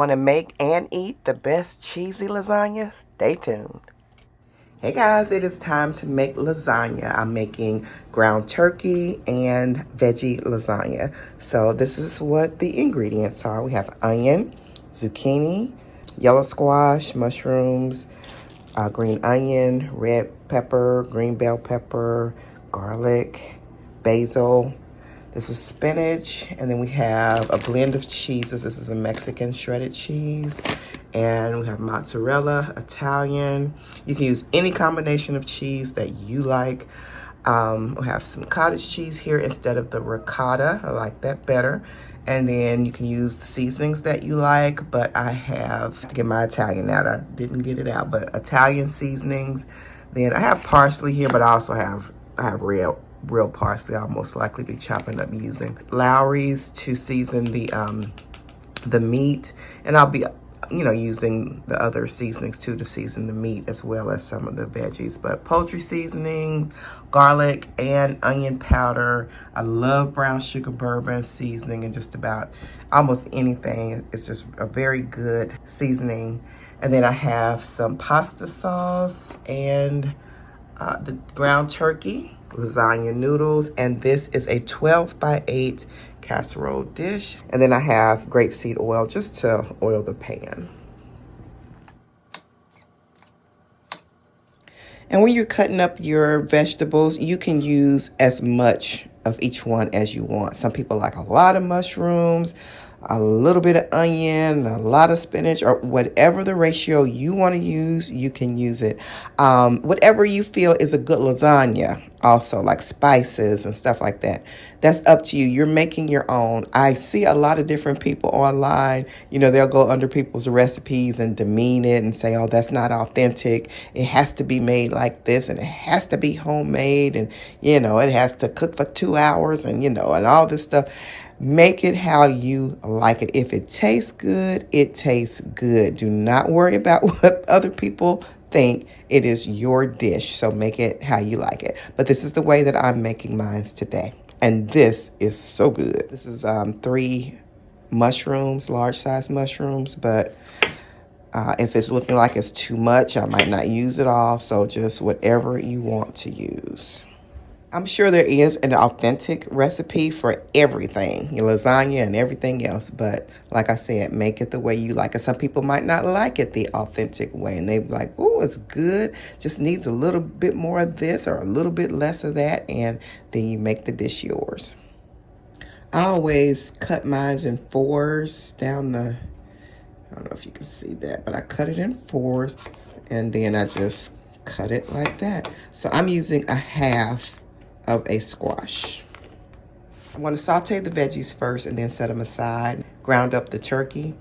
Want to make and eat the best cheesy lasagna? Stay tuned. Hey guys, it is time to make lasagna. I'm making ground turkey and veggie lasagna. So this is what the ingredients are. We have onion, zucchini, yellow squash, mushrooms, green onion, red pepper, green bell pepper, garlic, basil. This is spinach, and then we have a blend of cheeses. This is a Mexican shredded cheese, and we have mozzarella, Italian. You can use any combination of cheese that you like. We have some cottage cheese here instead of the ricotta. I like that better. And then you can use the seasonings that you like, but I have to get my Italian out. I didn't get it out, but Italian seasonings. Then I have parsley here, but I also have real parsley. I'll most likely be chopping up using Lowry's to season the meat, and I'll be using the other seasonings too to season the meat as well as some of the veggies. But poultry seasoning, garlic and onion powder. I love brown sugar bourbon seasoning, and just about almost anything. It's just a very good seasoning. And then I have some pasta sauce and the ground turkey, lasagna noodles, and this is a 12 by 8 casserole dish. And then I have grapeseed oil just to oil the pan. And when you're cutting up your vegetables, you can use as much of each one as you want. Some people like a lot of mushrooms, a little bit of onion, a lot of spinach, or whatever the ratio you want to use, you can use it. Whatever you feel is a good lasagna, also like spices and stuff like that. That's up to you. You're making your own. I see a lot of different people online. They'll go under people's recipes and demean it and say, oh, that's not authentic. It has to be made like this, and it has to be homemade, and, it has to cook for 2 hours, and, and all this stuff. Make it how you like it. If it tastes good, it tastes good. Do not worry about what other people think. It is your dish, so make it how you like it. But this is the way that I'm making mine today. And this is so good. This is 3 mushrooms, large size mushrooms, but if it's looking like it's too much, I might not use it all. So just whatever you want to use. I'm sure there is an authentic recipe for everything, your lasagna and everything else. But like I said, make it the way you like it. Some people might not like it the authentic way, and they're like, oh, it's good. Just needs a little bit more of this or a little bit less of that. And then you make the dish yours. I always cut mine in 4s down the, I don't know if you can see that, but I cut it in 4s, and then I just cut it like that. So I'm using a half of a squash. I want to saute the veggies first and then set them aside. Ground up the turkey.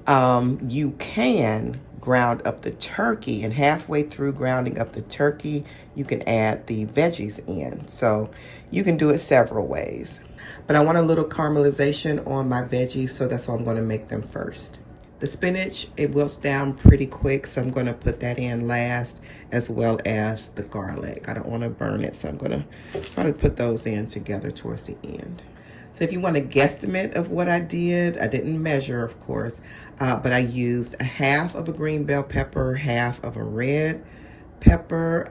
You can ground up the turkey, and halfway through grounding up the turkey, you can add the veggies in. So you can do it several ways. But I want a little caramelization on my veggies, so that's why I'm going to make them first. The spinach, it wilts down pretty quick, so I'm going to put that in last, as well as the garlic. I don't want to burn it, so I'm going to probably put those in together towards the end. So if you want a guesstimate of what I didn't measure, of course, but I used a half of a green bell pepper, half of a red pepper.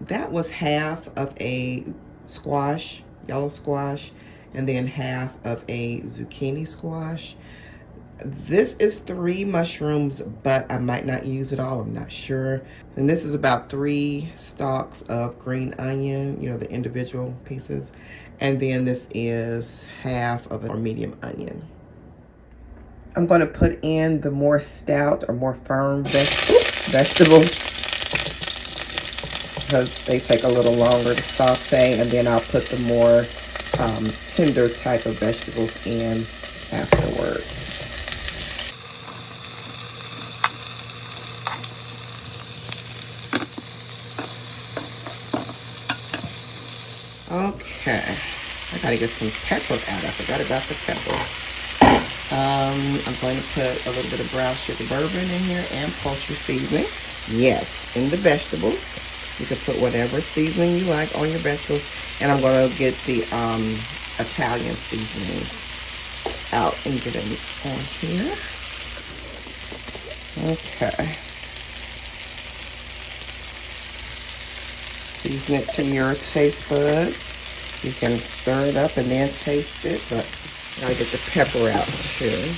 That was half of a squash, yellow squash, and then half of a zucchini squash. This is 3 mushrooms, but I might not use it all. I'm not sure. And this is about 3 stalks of green onion, the individual pieces. And then this is half of a medium onion. I'm going to put in the more stout or more firm vegetables because they take a little longer to saute. And then I'll put the more tender type of vegetables in afterwards. Okay, I gotta get some pepper out. I forgot about the pepper. I'm going to put a little bit of brown sugar bourbon in here and poultry seasoning. Yes, in the vegetables. You can put whatever seasoning you like on your vegetables. And I'm going to get the Italian seasoning. out and get them on here. Okay. Season it to your taste buds. You can stir it up and then taste it, but gotta get the pepper out too.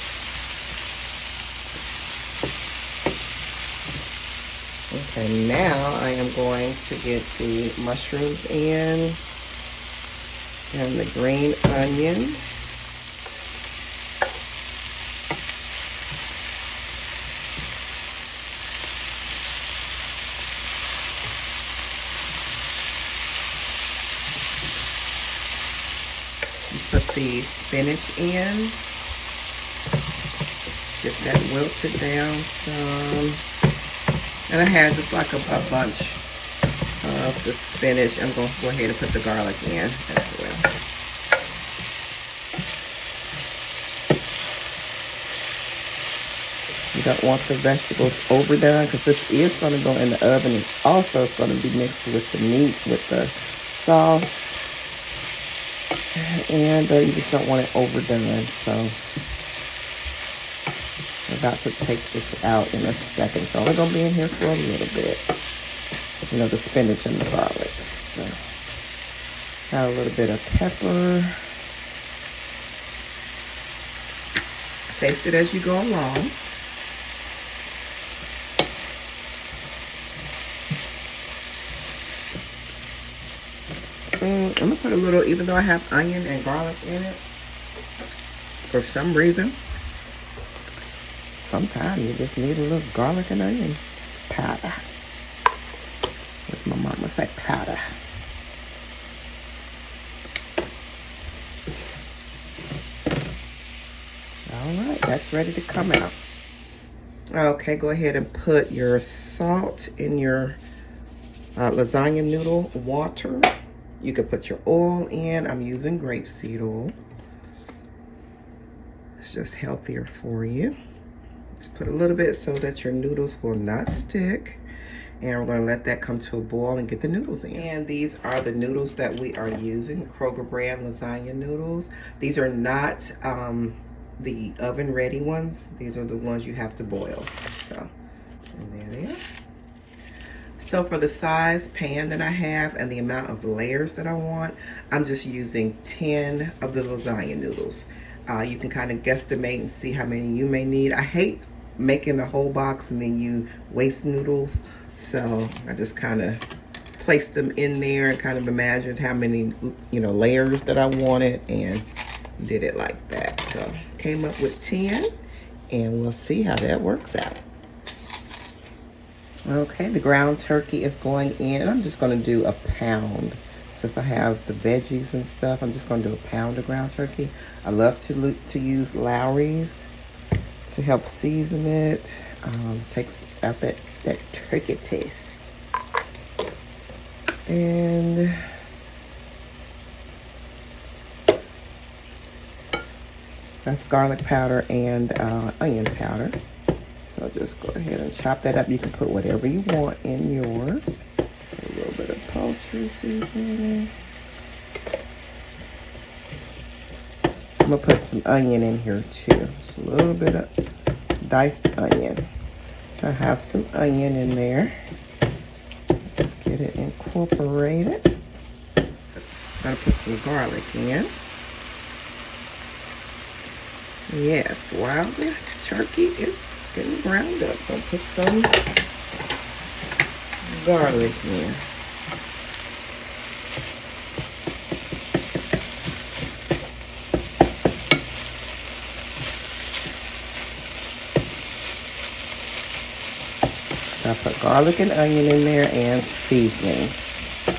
Okay, now I am going to get the mushrooms in and the green onion. Put the spinach in. Get that wilted down some. And I had just like a bunch of the spinach. I'm going to go ahead and put the garlic in as well. You don't want the vegetables overdone because this is going to go in the oven. It's also going to be mixed with the meat, with the sauce. And you just don't want it overdone. So I'm about to take this out in a second. So I'm going to be in here for a little bit. You know, the spinach and the garlic. So got a little bit of pepper. Taste it as you go along. I'm going to put a little, even though I have onion and garlic in it, for some reason, sometimes you just need a little garlic and onion powder. As my mama say, powder. All right, that's ready to come out. Okay, go ahead and put your salt in your lasagna noodle water. You can put your oil in. I'm using grapeseed oil. It's just healthier for you. Just put a little bit so that your noodles will not stick. And we're going to let that come to a boil and get the noodles in. And these are the noodles that we are using, Kroger brand lasagna noodles. These are not the oven ready ones. These are the ones you have to boil. So, and there they are. So for the size pan that I have and the amount of layers that I want, I'm just using 10 of the lasagna noodles. You can kind of guesstimate and see how many you may need. I hate making the whole box and then you waste noodles. So I just kind of placed them in there and kind of imagined how many, layers that I wanted and did it like that. So came up with 10 and we'll see how that works out. Okay, the ground turkey is going in. I'm just going to do a pound. Since I have the veggies and stuff, I'm just going to do a pound of ground turkey. I love to use Lowry's to help season it. Takes out that turkey taste. And that's garlic powder and onion powder. So just go ahead and chop that up. You can put whatever you want in yours. A little bit of poultry seasoning. I'm gonna put some onion in here too. Just a little bit of diced onion. So I have some onion in there. Let's get it incorporated. Gotta put some garlic in. Yes, while the turkey is getting browned up, I'll put some garlic in. I put garlic and onion in there and seasoning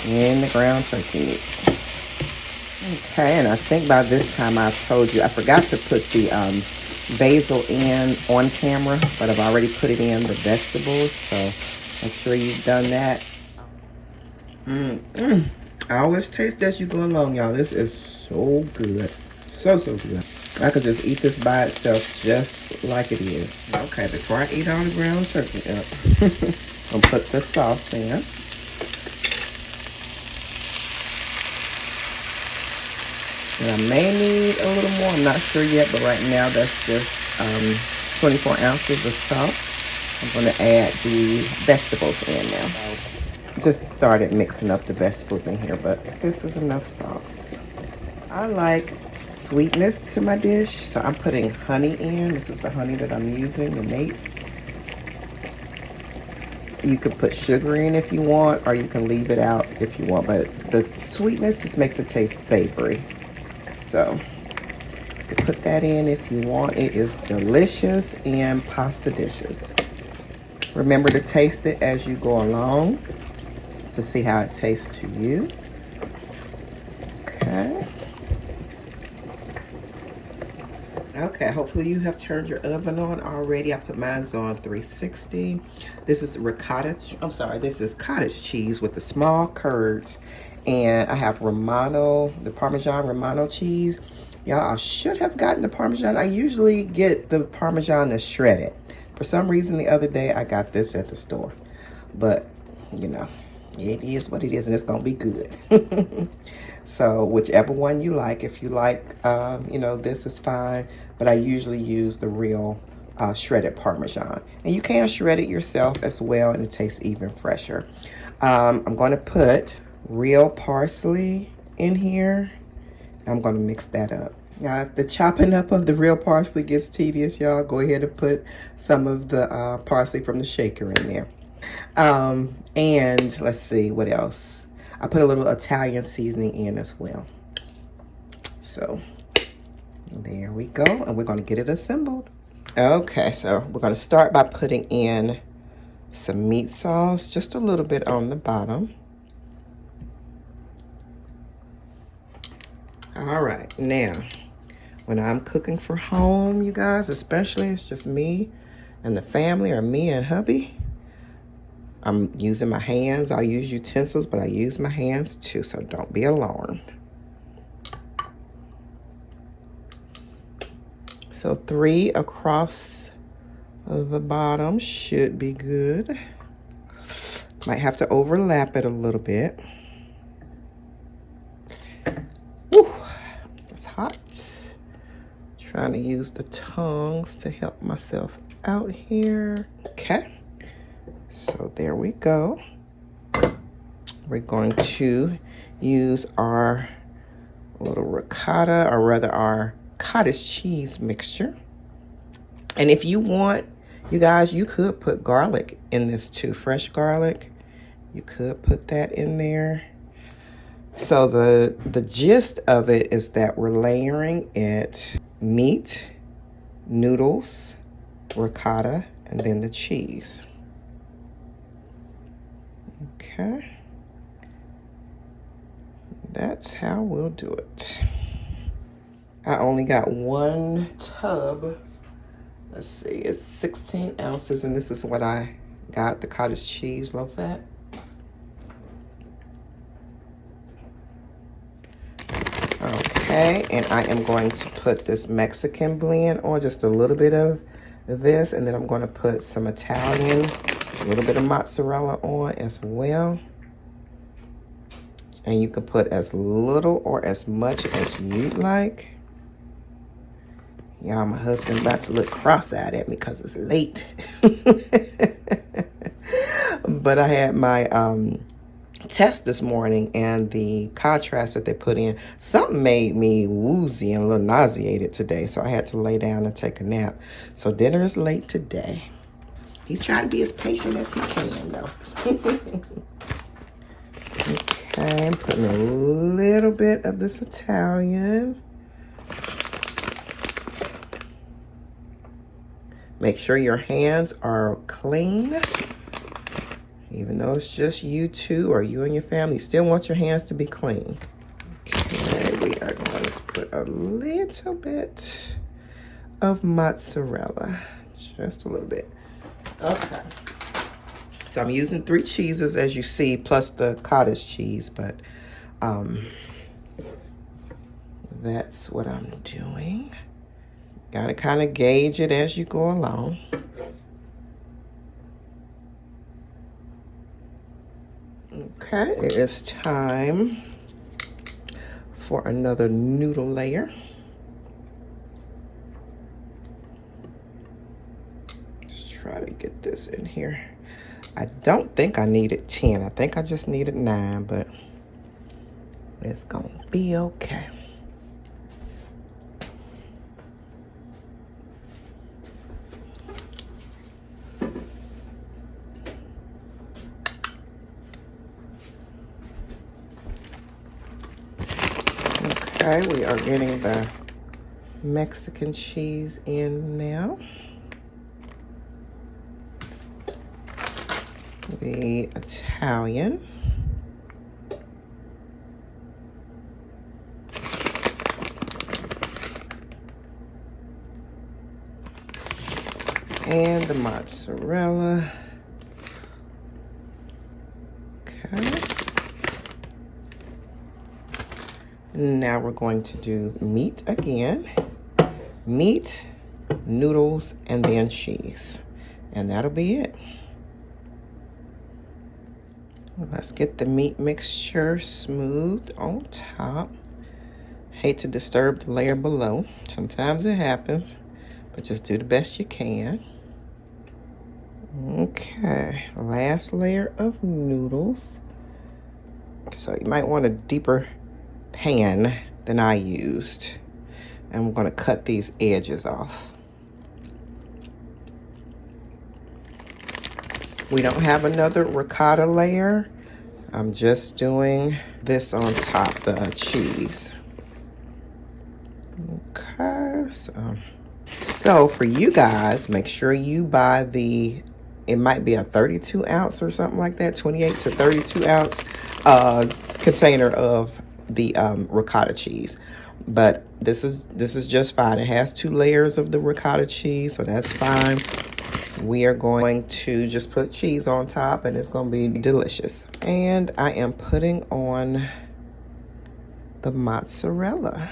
in the ground turkey meat. Okay, and I think by this time I've told you, I forgot to put the basil in on camera, but I've already put it in the vegetables, so make sure you've done that. I always taste as you go along, y'all. This is so good. So good. I could just eat this by itself just like it is. Okay, before I eat all the ground turkey up, I'll put the sauce in. And I may need a little more. I'm not sure yet, but right now that's just 24 ounces of sauce. I'm going to add the vegetables in now. Just started mixing up the vegetables in here, but this is enough sauce. I like sweetness to my dish, so I'm putting honey in. This is the honey that I'm using, the Nate's. You could put sugar in if you want, or you can leave it out if you want, but the sweetness just makes it taste savory. So you can put that in if you want. It is delicious in pasta dishes. Remember to taste it as you go along to see how it tastes to you. Okay. Okay, hopefully you have turned your oven on already. I put mine on 360. This is this is cottage cheese with the small curds. And I have Romano, the Parmesan Romano cheese. Y'all, I should have gotten the Parmesan. I usually get the Parmesan that's shredded. For some reason, the other day, I got this at the store. But, you know, it is what it is, and it's going to be good. So whichever one you like. If you like, you know, this is fine. But I usually use the real shredded Parmesan. And you can shred it yourself as well, and it tastes even fresher. I'm going to put real parsley in here. I'm going to mix that up. Now, if the chopping up of the real parsley gets tedious, y'all, go ahead and put some of the parsley from the shaker in there. And let's see, what else? I put a little Italian seasoning in as well. So there we go. And we're going to get it assembled. Okay, so we're going to start by putting in some meat sauce, just a little bit on the bottom. All right, now, when I'm cooking for home, you guys, especially, it's just me and the family, or me and hubby, I'm using my hands. I'll use utensils, but I use my hands too, so don't be alarmed. So 3 across the bottom should be good. Might have to overlap it a little bit. Woo, it's hot. Trying to use the tongs to help myself out here. Okay. So there we go. We're going to use our little ricotta, or rather our cottage cheese mixture. And if you want, you guys, you could put garlic in this too, fresh garlic. You could put that in there. So the gist of it is that we're layering it meat, noodles, ricotta, and then the cheese. Okay, that's how we'll do it. I only got 1 tub. Let's see, it's 16 ounces, and this is what I got, the cottage cheese, low fat. Okay, and I am going to put this Mexican blend on, just a little bit of this, and then I'm going to put some Italian, a little bit of mozzarella on as well. And you can put as little or as much as you'd like. Y'all, my husband about to look cross-eyed at me because it's late. But I had my test this morning, and the contrast that they put in, something made me woozy and a little nauseated today. So I had to lay down and take a nap. So dinner is late today. He's trying to be as patient as he can, though. Okay, I'm putting a little bit of this Italian. Make sure your hands are clean. Even though it's just you two or you and your family, you still want your hands to be clean. Okay, we are going to put a little bit of mozzarella. Just a little bit. Okay. So I'm using 3 cheeses, as you see, plus the cottage cheese, but that's what I'm doing. Got to kind of gauge it as you go along. Okay, it is time for another noodle layer. Let's try to get this in here. I don't think I needed 10. I think I just needed 9, but it's gonna be okay. Okay, we are getting the Mexican cheese in now. The Italian. And the mozzarella. Okay. Now we're going to do meat again. Meat, noodles, and then cheese. And that'll be it. Let's get the meat mixture smoothed on top. Hate to disturb the layer below. Sometimes it happens, but just do the best you can. Okay, last layer of noodles. So you might want a deeper pan than I used. And we're gonna cut these edges off. We don't have another ricotta layer. I'm just doing this on top, the cheese. Okay, so for you guys, make sure you buy it might be a 32 ounce or something like that, 28 to 32 ounce container of the ricotta cheese. But this is just fine. It has 2 layers of the ricotta cheese, so that's fine. We are going to just put cheese on top, and it's going to be delicious. And I am putting on the mozzarella.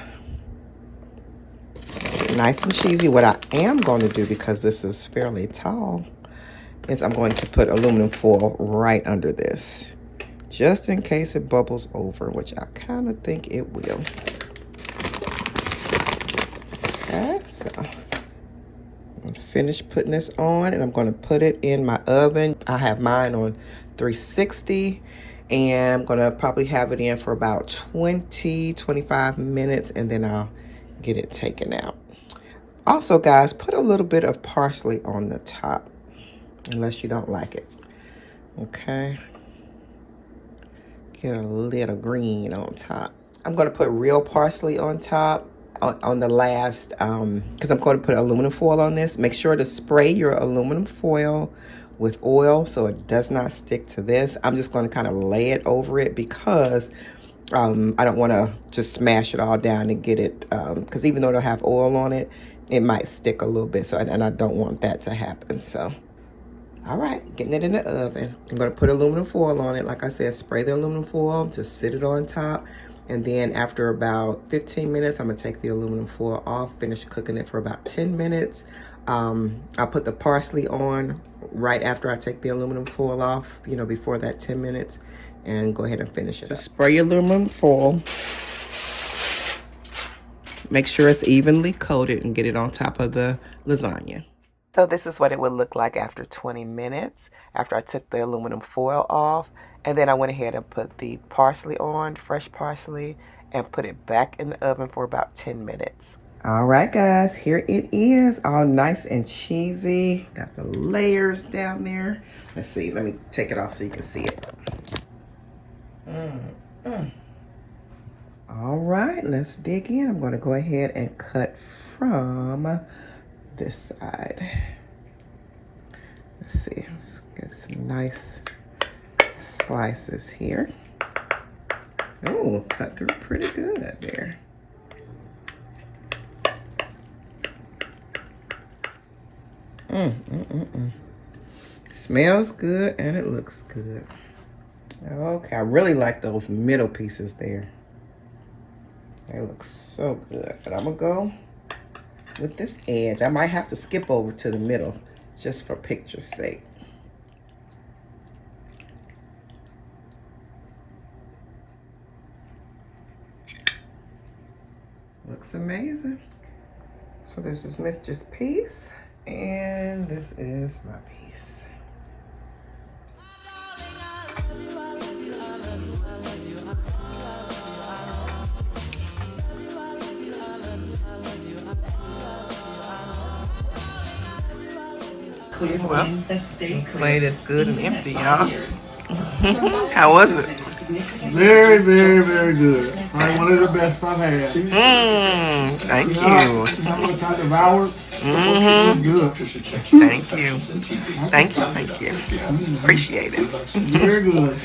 Nice and cheesy. What I am going to do, because this is fairly tall, is I'm going to put aluminum foil right under this, just in case it bubbles over, which I kind of think it will. Okay, so I'm finished putting this on, and I'm going to put it in my oven. I have mine on 360, and I'm going to probably have it in for about 20-25 minutes, and then I'll get it taken out. Also, guys, put a little bit of parsley on the top, unless you don't like it. Okay, get a little green on top. I'm going to put real parsley on top on the last, because I'm going to put aluminum foil on this. Make sure to spray your aluminum foil with oil so it does not stick to this. I'm just going to kind of lay it over it, because I don't want to just smash it all down and get it, because even though it'll have oil on it, it might stick a little bit. So, and I don't want that to happen. So, all right, getting it in the oven. I'm going to put aluminum foil on it. Like I said, spray the aluminum foil, just sit it on top. And then after about 15 minutes, I'm going to take the aluminum foil off, finish cooking it for about 10 minutes. I'll put the parsley on right after I take the aluminum foil off, you know, before that 10 minutes, and go ahead and finish it. Just spray your aluminum foil. Make sure it's evenly coated and get it on top of the lasagna. So this is what it would look like after 20 minutes, after I took the aluminum foil off. And then I went ahead and put the parsley on, fresh parsley, and put it back in the oven for about 10 minutes. All right, guys, here it is, all nice and cheesy. Got the layers down there. Let's see, let me take it off so you can see it. All right, let's dig in. I'm going to go ahead and cut from this side. Let's see, let's get some nice slices here. Oh, cut through pretty good there. Smells good and it looks good. Okay, I really like those middle pieces there. They look so good. But I'm gonna go with this edge. I might have to skip over to the middle just for picture's sake. looks amazing. So this is Mistress' piece, and this is my piece. Well, plate is good and empty, y'all. How was it? Very, very, very good. Like one of the best I've had. Thank you. How much I devoured. It was good. Thank you. Thank you. Thank you. Appreciate it. Very good.